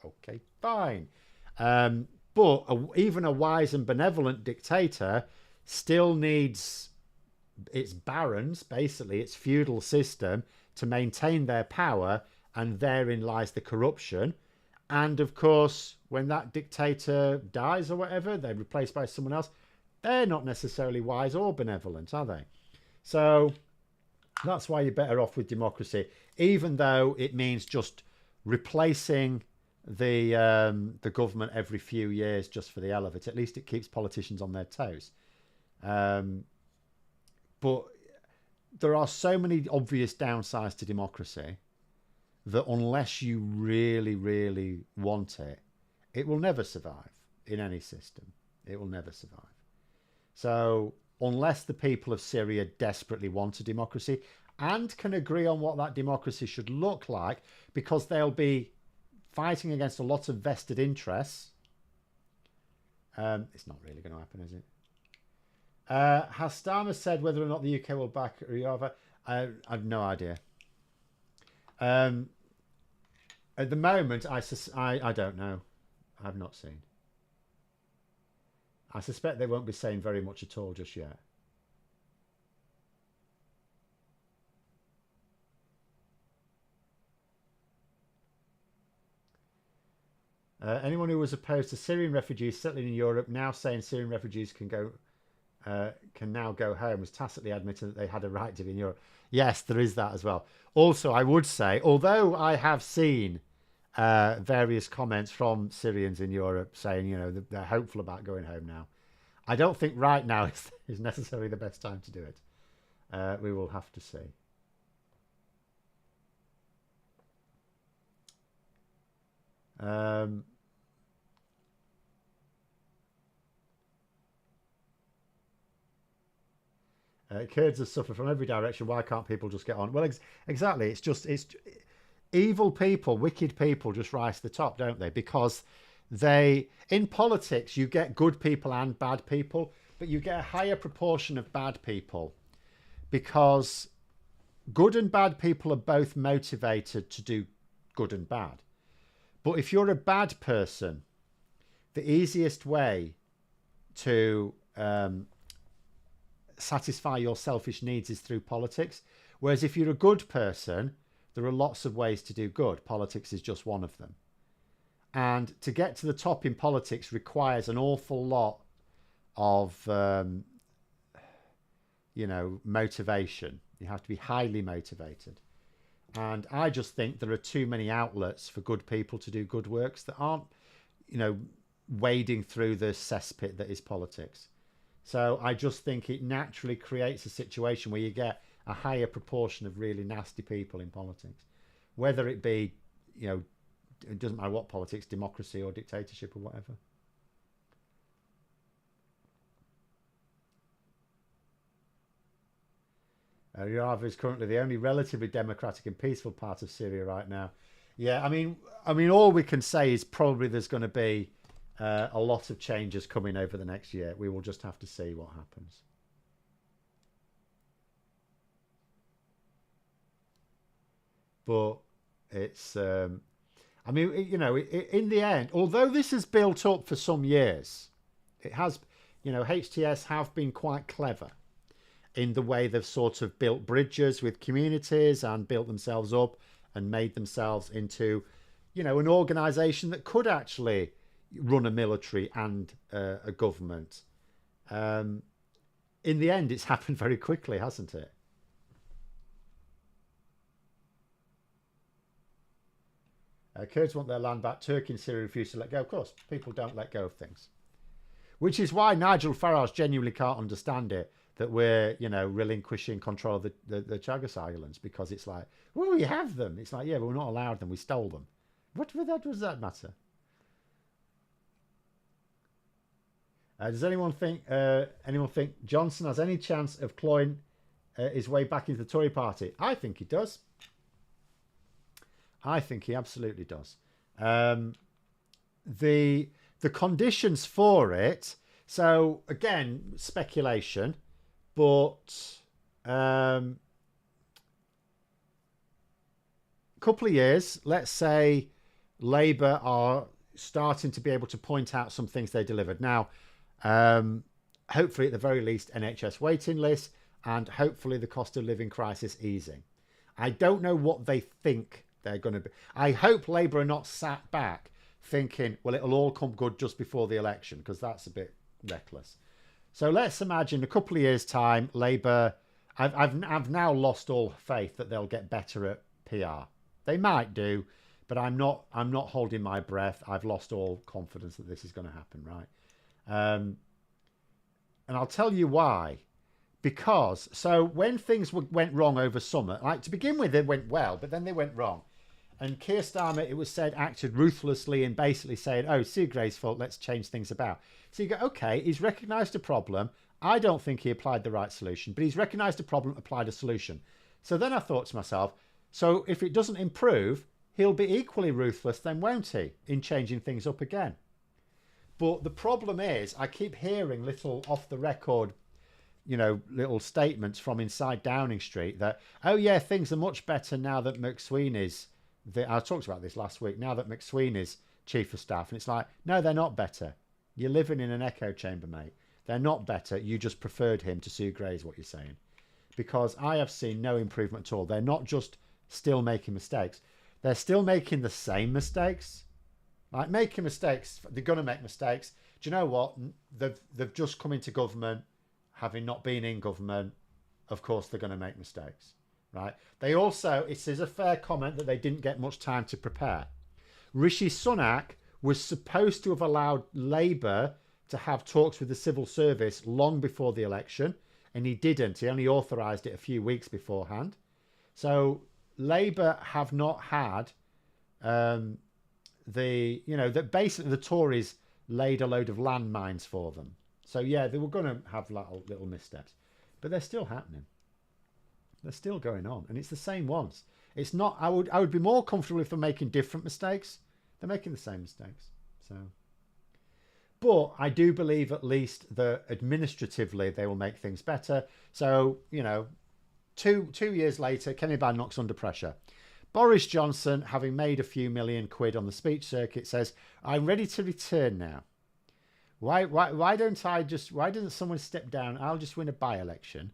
okay, fine. But even a wise and benevolent dictator still needs its barons, basically its feudal system, to maintain their power, and therein lies the corruption. And of course, when that dictator dies or whatever, they're replaced by someone else. They're not necessarily wise or benevolent, are they? So that's why you're better off with democracy, even though it means just replacing the government every few years just for the hell of it. At least it keeps politicians on their toes. But there are so many obvious downsides to democracy that unless you really, really want it, it will never survive in any system. It will never survive. So unless the people of Syria desperately want a democracy and can agree on what that democracy should look like, because they'll be fighting against a lot of vested interests, it's not really going to happen, is it? Has Starmer said whether or not the UK will back Ryova? I have no idea. At the moment, I don't know. I've not seen. I suspect they won't be saying very much at all just yet. Anyone who was opposed to Syrian refugees settling in Europe now saying Syrian refugees can now go home was tacitly admitting that they had a right to be in Europe. Yes, there is that as well. Also, I would say, although I have seen various comments from Syrians in Europe saying, they're hopeful about going home now, I don't think right now is necessarily the best time to do it. We will have to see. Kurds have suffered from every direction. Why can't people just get on? Well, exactly. It's evil people, wicked people just rise to the top, don't they? Because in politics, you get good people and bad people, but you get a higher proportion of bad people, because good and bad people are both motivated to do good and bad. But if you're a bad person, the easiest way to satisfy your selfish needs is through politics. Whereas if you're a good person, there are lots of ways to do good. Politics is just one of them. And to get to the top in politics requires an awful lot of, motivation. You have to be highly motivated. And I just think there are too many outlets for good people to do good works that aren't, wading through the cesspit that is politics. So I just think it naturally creates a situation where you get a higher proportion of really nasty people in politics, whether it be, it doesn't matter what politics, democracy or dictatorship or whatever. Rojava is currently the only relatively democratic and peaceful part of Syria right now. Yeah, I mean, all we can say is probably there's going to be a lot of changes coming over the next year. We will just have to see what happens. But it's, I mean, in the end, although this has built up for some years, it has, HTS have been quite clever in the way they've sort of built bridges with communities and built themselves up and made themselves into, an organisation that could actually run a military and a government. In the end, it's happened very quickly, hasn't it? Kurds want their land back. Turkey and Syria refuse to let go. Of course, people don't let go of things. Which is why Nigel Farage genuinely can't understand it, that we're, relinquishing control of the Chagos Islands, because it's like, well, we have them. It's like, yeah, but we're not allowed them. We stole them. What does that matter? Does anyone think Johnson has any chance of clawing his way back into the Tory party? I think he does. I think he absolutely does. The conditions for it. So again, speculation, but couple of years. Let's say Labour are starting to be able to point out some things they delivered. Now, hopefully, at the very least, NHS waiting lists, and hopefully the cost of living crisis easing. I don't know what they think they're going to be. I hope Labour are not sat back thinking, well, it'll all come good just before the election, because that's a bit reckless. So let's imagine a couple of years' time, Labour. I've now lost all faith that they'll get better at PR. They might do, but I'm not holding my breath. I've lost all confidence that this is going to happen, right? And I'll tell you why. Because, so when things went wrong over summer, like to begin with, they went well, but then they went wrong. And Keir Starmer, it was said, acted ruthlessly in basically saying, oh, Sue Gray's fault, let's change things about. So you go, okay, he's recognised a problem. I don't think he applied the right solution, but he's recognised a problem, applied a solution. So then I thought to myself, so if it doesn't improve, he'll be equally ruthless then, won't he, in changing things up again? But the problem is, I keep hearing little off-the-record, little statements from inside Downing Street that, oh yeah, things are much better now that McSweeney's, I talked about this last week, now that McSweeney's chief of staff. And it's like, no, they're not better. You're living in an echo chamber, mate. They're not better. You just preferred him to Sue Gray is what you're saying. Because I have seen no improvement at all. They're not just still making mistakes. They're still making the same mistakes. Like, making mistakes, they're going to make mistakes. Do you know what? They've just come into government, having not been in government. Of course, they're going to make mistakes, right? They also, it is a fair comment that they didn't get much time to prepare. Rishi Sunak was supposed to have allowed Labour to have talks with the civil service long before the election, and he didn't. He only authorised it a few weeks beforehand. So Labour have not had that basically the Tories laid a load of landmines for them. So yeah, they were going to have little missteps, but they're still happening. They're still going on, and it's the same ones. It's not. I would be more comfortable if they're making different mistakes. They're making the same mistakes. So, but I do believe at least that administratively they will make things better. So 2 years later, Kenny Badenoch's under pressure. Boris Johnson, having made a few million quid on the speech circuit, says, I'm ready to return now. Why doesn't someone step down? I'll just win a by-election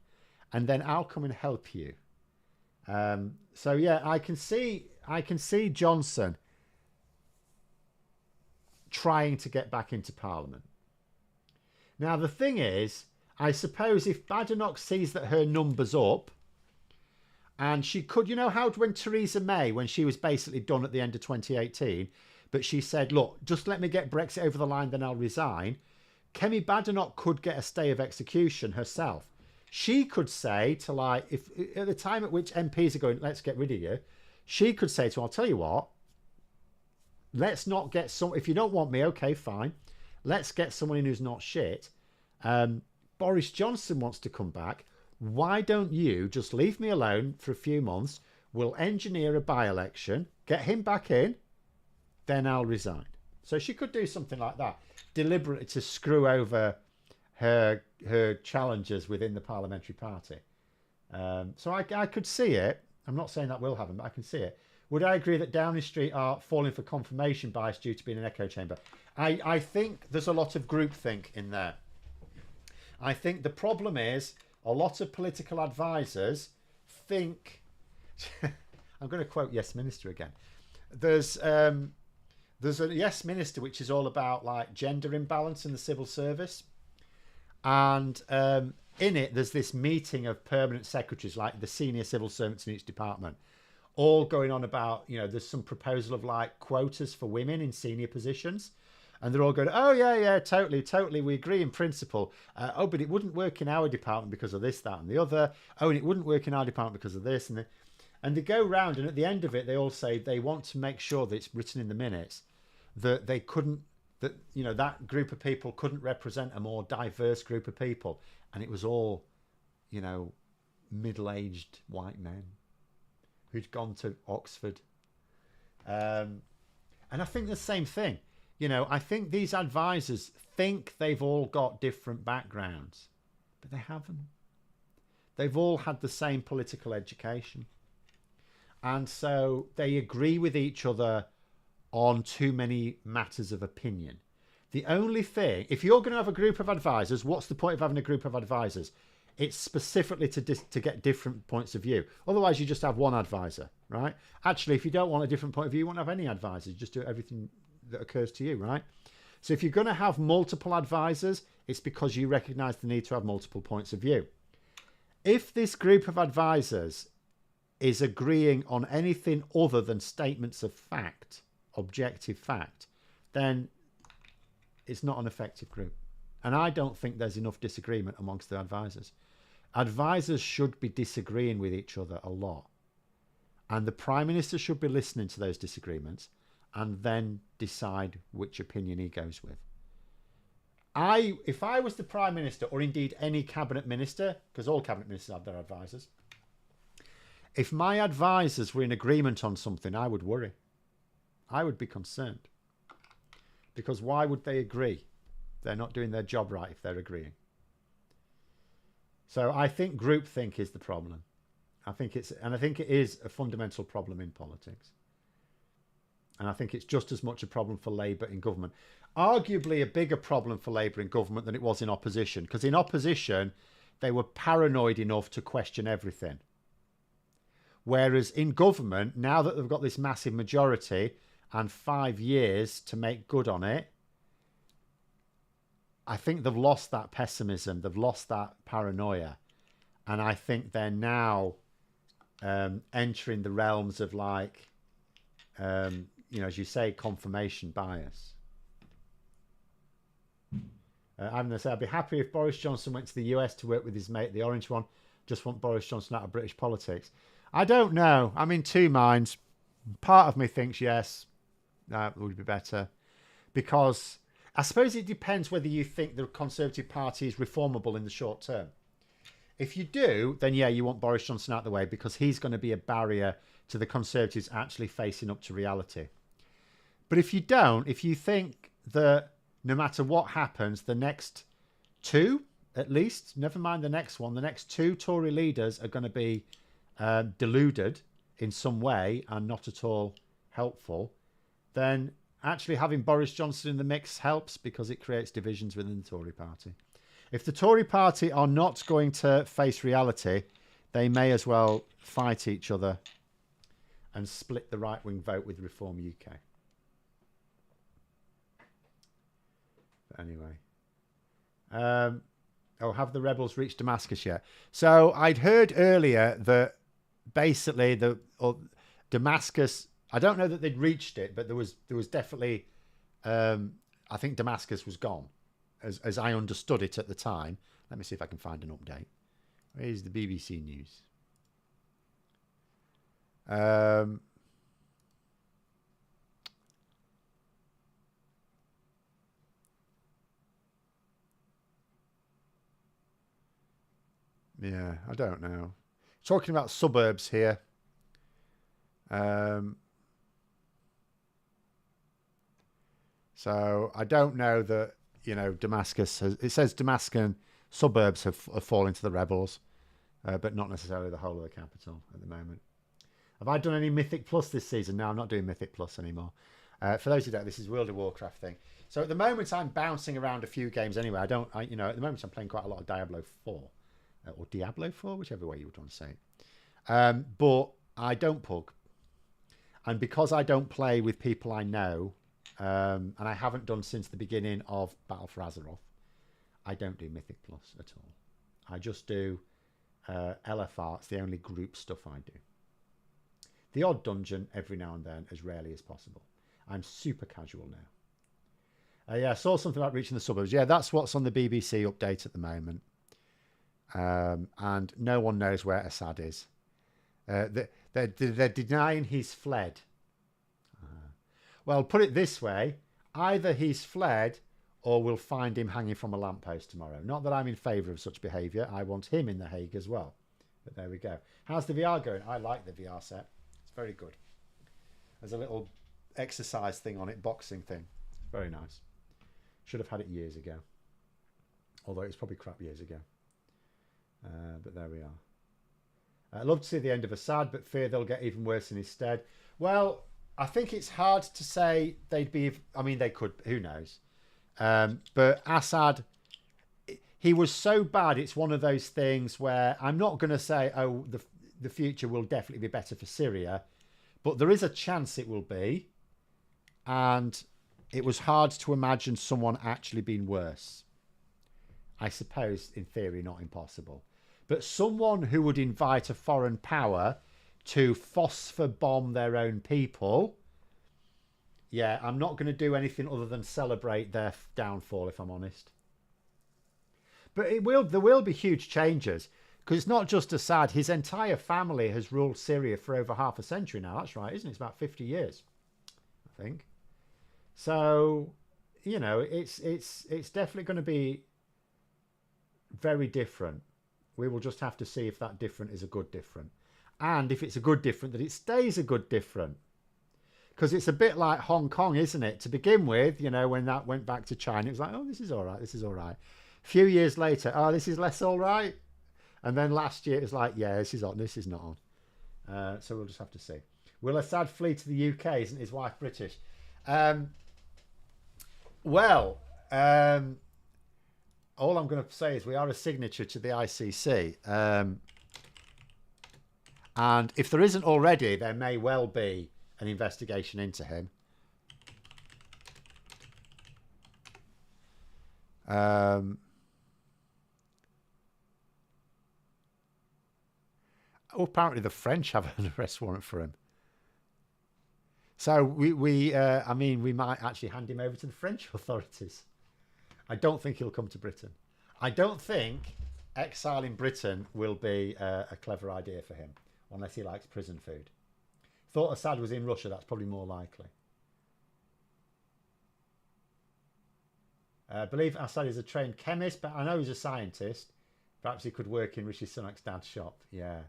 and then I'll come and help you. So yeah, I can see Johnson trying to get back into Parliament. Now, the thing is, I suppose if Badenoch sees that her number's up, and she could, how when Theresa May, when she was basically done at the end of 2018, but she said, look, just let me get Brexit over the line, then I'll resign. Kemi Badenoch could get a stay of execution herself. She could say to if at the time at which MPs are going, let's get rid of you, she could say to, I'll tell you what, let's not get if you don't want me, okay, fine. Let's get someone in who's not shit. Boris Johnson wants to come back. Why don't you just leave me alone for a few months? We'll engineer a by-election, get him back in, then I'll resign. So she could do something like that, deliberately to screw over her challengers within the parliamentary party. So I could see it. I'm not saying that will happen, but I can see it. Would I agree that Downing Street are falling for confirmation bias due to being an echo chamber? I think there's a lot of groupthink in there. I think the problem is a lot of political advisors think... I'm going to quote Yes Minister again. There's a Yes Minister which is all about like gender imbalance in the civil service. And in it, there's this meeting of permanent secretaries, like the senior civil servants in each department, all going on about, you know, there's some proposal of like quotas for women in senior positions. And they're all going, oh, yeah, totally. We agree in principle. Oh, but it wouldn't work in our department because of this, that, and the other. Oh, and it wouldn't work in our department because of this. And they go round, and at the end of it, they all say they want to make sure that it's written in the minutes that they couldn't, that, you know, that group of people couldn't represent a more diverse group of people. And it was all, you know, middle-aged white men who'd gone to Oxford. And I think the same thing. You know, I think these advisors think they've all got different backgrounds, but they haven't. They've all had the same political education. And so they agree with each other on too many matters of opinion. The only thing, if you're going to have a group of advisors, what's the point of having a group of advisors? It's specifically to get different points of view. Otherwise, you just have one advisor, right? Actually, if you don't want a different point of view, you won't have any advisors. Just do everything that occurs to you, right? So if you're going to have multiple advisors, it's because you recognize the need to have multiple points of view. If this group of advisors is agreeing on anything other than statements of fact, objective fact, then it's not an effective group. And I don't think there's enough disagreement amongst the advisors. Advisors should be disagreeing with each other a lot. And the Prime Minister should be listening to those disagreements and then decide which opinion he goes with. If I was the Prime Minister, or indeed any Cabinet Minister, because all Cabinet Ministers have their advisors, if my advisors were in agreement on something, I would worry. I would be concerned. Because why would they agree? They're not doing their job right if they're agreeing. So I think groupthink is the problem. I think it is a fundamental problem in politics. And I think it's just as much a problem for Labour in government. Arguably a bigger problem for Labour in government than it was in opposition. Because in opposition, they were paranoid enough to question everything. Whereas in government, now that they've got this massive majority and 5 years to make good on it, I think they've lost that pessimism. They've lost that paranoia. And I think they're now entering the realms of like, you know, as you say, confirmation bias. I'm going to say, I'd be happy if Boris Johnson went to the US to work with his mate, the orange one. Just want Boris Johnson out of British politics. I don't know. I'm in two minds. Part of me thinks yes, that would be better. Because I suppose it depends whether you think the Conservative Party is reformable in the short term. If you do, then yeah, you want Boris Johnson out of the way because he's going to be a barrier to the Conservatives actually facing up to reality. But if you don't, if you think that no matter what happens, the next two, at least, never mind the next one, the next two Tory leaders are going to be deluded in some way and not at all helpful, then actually having Boris Johnson in the mix helps because it creates divisions within the Tory party. If the Tory party are not going to face reality, they may as well fight each other and split the right-wing vote with Reform UK. But anyway. Have the rebels reached Damascus yet? So I'd heard earlier that basically Damascus, I don't know that they'd reached it, but there was definitely, I think Damascus was gone, as I understood it at the time. Let me see if I can find an update. Where's the BBC News? Yeah, I don't know. Talking about suburbs here. So I don't know that, you know, Damascus has, it says Damascus suburbs have fallen to the rebels, but not necessarily the whole of the capital at the moment. Have I done any Mythic Plus this season? No, I'm not doing Mythic Plus anymore. For those who don't, this is World of Warcraft thing. So at the moment, I'm bouncing around a few games anyway. At the moment, I'm playing quite a lot of Diablo 4. Or Diablo 4, whichever way you would want to say it. But I don't pug. And because I don't play with people I know, and I haven't done since the beginning of Battle for Azeroth, I don't do Mythic Plus at all. I just do LFR. It's the only group stuff I do. The odd dungeon every now and then, as rarely as possible. I'm super casual now. Yeah, I saw something about reaching the suburbs. Yeah, that's what's on the BBC update at the moment. And no one knows where Assad is. They're denying he's fled. Well, put it this way. Either he's fled or we'll find him hanging from a lamppost tomorrow. Not that I'm in favour of such behaviour. I want him in The Hague as well. But there we go. How's the VR going? I like the VR set. It's very good. There's a little exercise thing on it, boxing thing. It's very nice. Should have had it years ago. Although it was probably crap years ago. But there we are. I'd love to see the end of Assad, but fear they'll get even worse in his stead. Well, I think it's hard to say they'd be... I mean, they could. Who knows? But Assad, he was so bad. It's one of those things where I'm not going to say, oh, the future will definitely be better for Syria. But there is a chance it will be. And it was hard to imagine someone actually being worse. I suppose, in theory, not impossible. But someone who would invite a foreign power to phosphor bomb their own people, yeah, I'm not going to do anything other than celebrate their downfall, if I'm honest. But there will be huge changes, because it's not just Assad. His entire family has ruled Syria for over half a century now. That's right, isn't it? It's about 50 years, I think. So, you know, it's definitely going to be very different. We will just have to see if that different is a good different. And if it's a good different, that it stays a good different. Because it's a bit like Hong Kong, isn't it? To begin with, you know, when that went back to China, it was like, oh, this is all right, this is all right. A few years later, oh, this is less all right. And then last year, it was like, yeah, this is on, this is not on. So we'll just have to see. Will Assad flee to the UK? Isn't his wife British? All I'm going to say is we are a signature to the ICC. And if there isn't already, there may well be an investigation into him. Apparently the French have an arrest warrant for him. So I mean, we might actually hand him over to the French authorities. I don't think he'll come to Britain. I don't think exile in Britain will be a clever idea for him, unless he likes prison food. Thought Assad was in Russia, that's probably more likely. I believe Assad is a trained chemist, but I know he's a scientist. Perhaps he could work in Rishi Sunak's dad's shop. Yeah.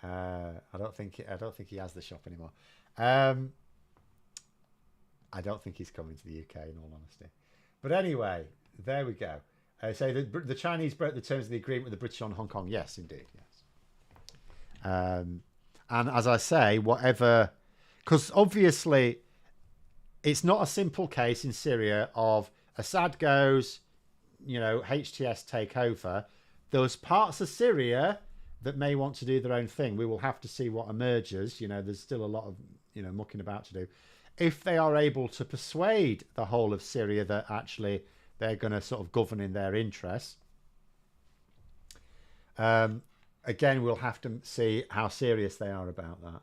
I don't think he has the shop anymore. I don't think he's coming to the UK, in all honesty. But anyway, there we go. So the Chinese broke the terms of the agreement with the British on Hong Kong. Yes, indeed. Yes. And as I say, whatever... Because obviously, it's not a simple case in Syria of Assad goes, you know, HTS take over. There's parts of Syria that may want to do their own thing. We will have to see what emerges. You know, there's still a lot of, you know, mucking about to do. If they are able to persuade the whole of Syria that actually they're going to sort of govern in their interests. Again, we'll have to see how serious they are about that.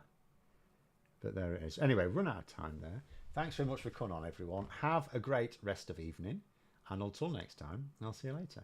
But there it is. Anyway, run out of time there. Thanks very much for coming on, everyone. Have a great rest of evening. And until next time, I'll see you later.